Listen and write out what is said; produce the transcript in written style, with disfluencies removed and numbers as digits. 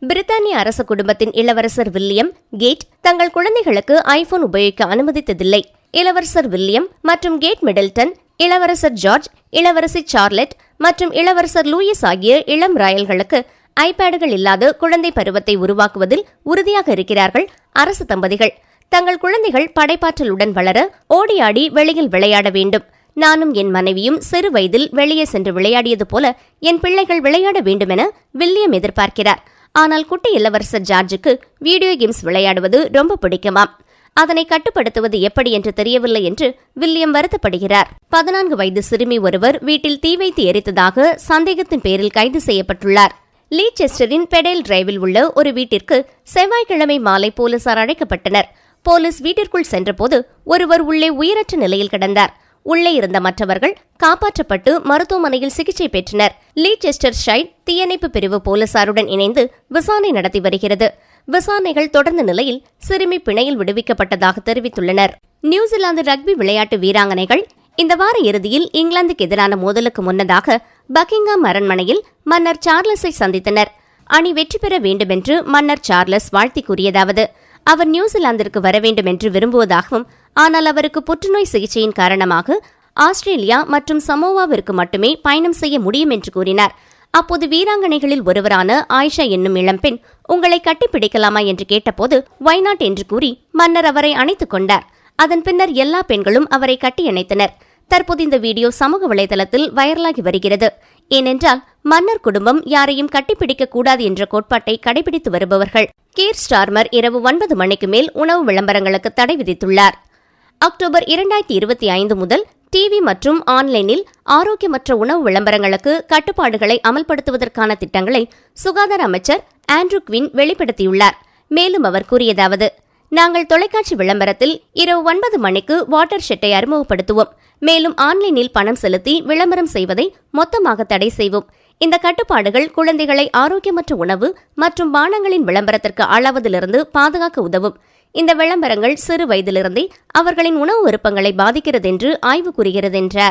பிரித்தானிய அரச குடும்பத்தின் இளவரசர் வில்லியம் கேட் தங்கள் குழந்தைகளுக்கு ஐபோன் உபயோகிக்க அனுமதித்ததில்லை. இளவரசர் வில்லியம் மற்றும் கேட் மிடில்டன், இளவரசர் ஜார்ஜ், இளவரசி சார்லட் மற்றும் இளவரசர் லூயிஸ் ஆகிய இளம் ராயல்களுக்கு ஐபேடுகள் இல்லாத குழந்தை பருவத்தை உருவாக்குவதில் உறுதியாக இருக்கிறார்கள் அரசு தம்பதிகள். தங்கள் குழந்தைகள் படைப்பாற்றலுடன் வளர ஓடியாடி வெளியில் விளையாட வேண்டும். நானும் என் மனைவியும் சிறு வயதில் வெளியே சென்று விளையாடியது போல என் பிள்ளைகள் விளையாட வேண்டுமென வில்லியம் எதிர்பார்க்கிறார். ஆனால் குட்டி இளவரசர் ஜார்ஜுக்கு வீடியோ கேம்ஸ் விளையாடுவது ரொம்ப பிடிக்குமாம். அதனை கட்டுப்படுத்துவது எப்படி என்று தெரியவில்லை என்று வில்லியம் வருத்தப்படுகிறார். 14 வயது சிறுமி ஒருவர் வீட்டில் தீ வைத்து எரித்ததாக சந்தேகத்தின் பேரில் கைது செய்யப்பட்டுள்ளார். லீச்செஸ்டரின் பெடேல் டிரைவில் உள்ள ஒரு வீட்டிற்கு செவ்வாய்க்கிழமை மாலை போலீசார் அழைக்கப்பட்டனர். போலீஸ் வீட்டிற்குள் சென்றபோது ஒருவர் உள்ளே உயிரற்ற நிலையில் கிடந்தார். உள்ளே இருந்த மற்றவர்கள் காப்பாற்றப்பட்டு மருத்துவமனையில் சிகிச்சை பெற்றனர். லீச்செஸ்டர் ஷைர் தீயணைப்பு பிரிவு போலீசாருடன் இணைந்து விசாரணை நடத்தி வருகிறது. விசாரணைகள் தொடர்ந்த நிலையில் சிறுமி பிணையில் விடுவிக்கப்பட்டதாக தெரிவித்துள்ளனர். நியூசிலாந்து ரக்பி விளையாட்டு வீராங்கனைகள் இந்த வார இறுதியில் இங்கிலாந்துக்கு எதிரான மோதலுக்கு முன்னதாக பக்கிங்ஹாம் அரண்மனையில் மன்னர் சார்லஸை சந்தித்தனர். அணி வெற்றி பெற வேண்டுமென்று மன்னர் சார்லஸ் வாழ்த்தி கூறியதாவது, அவர் நியூசிலாந்திற்கு வர வேண்டும் என்று விரும்புவதாகவும், ஆனால் அவருக்கு புற்றுநோய் சிகிச்சையின் காரணமாக ஆஸ்திரேலியா மற்றும் சமோவாவிற்கு மட்டுமே பயணம் செய்ய முடியும் என்று கூறினார். அப்போது வீராங்கனைகளில் ஒருவரான ஆயிஷா என்னும் இளம்பெண் உங்களை கட்டிப்பிடிக்கலாமா என்று கேட்டபோது வைநாட் என்று கூறி மன்னர் அவரை அணைத்துக் கொண்டார். அதன் பின்னர் எல்லா பெண்களும் அவரை கட்டியணைத்தனர். தற்போது இந்த வீடியோ சமூக வலைதளத்தில் வைரலாகி வருகிறது. ஏனென்றால் மன்னர் குடும்பம் யாரையும் கட்டிப்பிடிக்க கூடாது என்ற கோட்பாட்டை கடைபிடித்து வருபவர்கள். கீர் ஸ்டார்மர் இரவு 9 மணிக்கு மேல் உணவு விளம்பரங்களுக்கு தடை விதித்துள்ளார். அக்டோபர் 2025 முதல் டிவி மற்றும் ஆன்லைனில் ஆரோக்கியமற்ற உணவு விளம்பரங்களுக்கு கட்டுப்பாடுகளை அமல்படுத்துவதற்கான திட்டங்களை சுகாதார அமைச்சர் ஆண்ட்ரூ குவின் வெளிப்படுத்தியுள்ளார். மேலும் அவர் கூறியதாவது, நாங்கள் தொலைக்காட்சி விளம்பரத்தில் இரவு 9 மணிக்கு வாட்டர் ஷெட்டை அறிமுகப்படுத்துவோம். மேலும் ஆன்லைனில் பணம் செலுத்தி விளம்பரம் செய்வதை மொத்தமாக தடை செய்வோம். இந்த கட்டுப்பாடுகள் குழந்தைகளை ஆரோக்கியமற்ற உணவு மற்றும் பானங்களின் விளம்பரத்திற்கு ஆளாவதிலிருந்து பாதுகாக்க உதவும். இந்த விளம்பரங்கள் சிறு வயதிலிருந்தே அவர்களின் உணவு விருப்பங்களை பாதிக்கிறது என்று ஆய்வு கூறுகிறது என்றார்.